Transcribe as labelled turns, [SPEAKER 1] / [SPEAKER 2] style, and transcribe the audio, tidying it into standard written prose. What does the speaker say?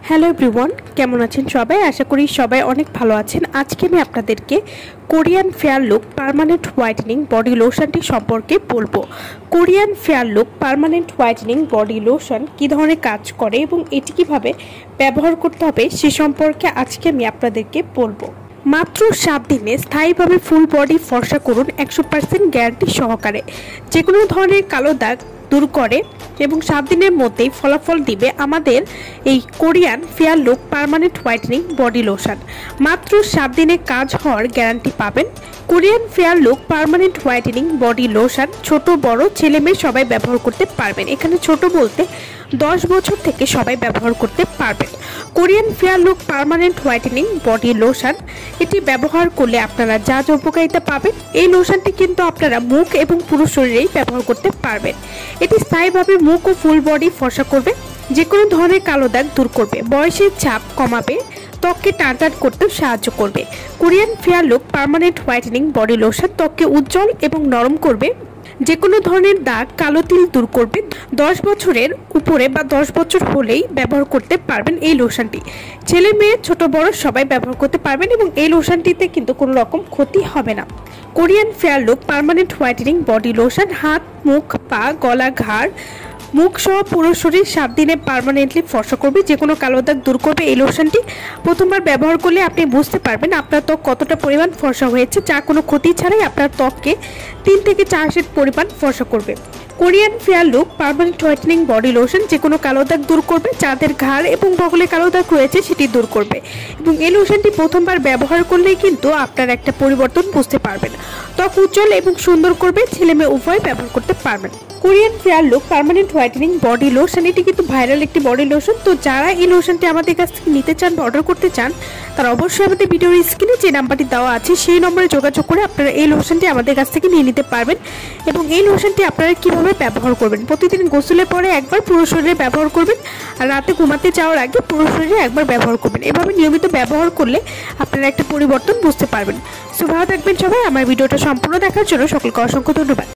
[SPEAKER 1] Hello everyone, কেমন আছেন সবাই? আশা করি সবাই অনেক ভালো আছেন। আজকে আমি আপনাদেরকে Korean fair look permanent whitening body লোশনটি সম্পর্কে বলবো। Korean fair look permanent whitening body lotion কী ধরনের কাজ করে এবং এটি কীভাবে ব্যবহার করতে হবে সে সম্পর্কে আজকে আমি আপনাদেরকে বলবো। মাত্র 7 দিনে স্থায়ীভাবে ফুল বডি ফর্সা করুন 100% গ্যারান্টি সহকারে। যে কোনো ধরনের কালো দাগ দূর করে এবং 7 দিনের মধ্যেই ফলাফল দিবে আমাদের এই Korean fair look permanent whitening body lotion. মাত্র 7 দিনে কাজ হওয়ার গ্যারান্টি পাবেন। Korean fair look permanent whitening body lotion ছোট বড় ছেলে মেয়ে সবাই ব্যবহার করতে পারবেন। এখানে ছোট বলতে 10 বছর থেকে সবাই ব্যবহার করতে পারবেন। Korean fair look permanent whitening body lotion এটি ব্যবহার করলে আপনারা যা উপকারিতা পাবেন, এই লোশনটি কিন্তু আপনারা মুখ এবং পুরো শরীরেই ব্যবহার করতে পারবেন। এটি স্থায়ীভাবে মুখ ও ফুল বডি ফর্সা করবে, যে কোনো ধরনের কালো দাগ দূর করবে, বয়সের ছাপ কমাবে, ত্বককে টান করতেও সাহায্য করবে। Korean fair look permanent whitening body lotion ত্বককে উজ্জ্বল এবং নরম করবে, যে কোনো ধরনের দাগ কালো তিল দূর করবে। 10 বছরের উপরে বা 10 বছর হলেই ব্যবহার করতে পারবেন এই লোশনটি। ছেলে মেয়ে ছোট বড় সবাই ব্যবহার করতে পারবেন এবং এই লোশনটিতে কিন্তু কোনো রকম ক্ষতি হবে না। Korean fair look permanent whitening body lotion হাত, মুখ, পা, গলা, ঘাড়, মুখ সহ পুরো শরীর 7 দিনে পার্মানেন্টলি ফর্সা করবে, যে কোনো কালো দাগ দূর করবে। এই লোশনটি প্রথমবার ব্যবহার করলে আপনি বুঝতে পারবেন আপনার ত্বক কতটা পরিমাণ ফর্সা হয়েছে, যা কোনো ক্ষতি ছাড়াই আপনার ত্বককে 3 থেকে 4 শেড পরিমাণ ফর্সা করবে। Korean fair look permanent whitening body lotion যে কোনো কালো দাগ দূর করবে, যাদের ঘাড় এবং বগলে কালো দাগ রয়েছে সেটি দূর করবে এবং এই লোশনটি প্রথমবার ব্যবহার করলেই কিন্তু আপনার একটা পরিবর্তন বুঝতে পারবেন। ত্বক উজ্জ্বল এবং সুন্দর করবে, ছেলে মেয়ে উভয় ব্যবহার করতে পারবেন। Korean fair look permanent whitening body lotion এটি কিন্তু ভাইরাল একটি বডি লোশন। তো যারা এই লোশনটি আমাদের কাছ থেকে নিতে চান বা অর্ডার করতে চান, তারা অবশ্যই আমাদের ভিডিওর স্ক্রিনে যে নাম্বারটি দেওয়া আছে সেই নম্বরে যোগাযোগ করে আপনারা এই লোশনটি আমাদের কাছ থেকে নিয়ে নিতে পারবেন। এবং এই লোশনটি আপনারা কীভাবে ব্যবহার করবেন, প্রতিদিন গোসলের পরে একবার পুরো শরীরে ব্যবহার করবেন, আর রাতে ঘুমাতে যাওয়ার আগে পুরো শরীরে একবার ব্যবহার করবেন। এভাবে নিয়মিত ব্যবহার করলে আপনারা একটা পরিবর্তন বুঝতে পারবেন। সো ভালো থাকবেন সবাই। আমার ভিডিওটা সম্পূর্ণ দেখার জন্য সকলকে অসংখ্য ধন্যবাদ।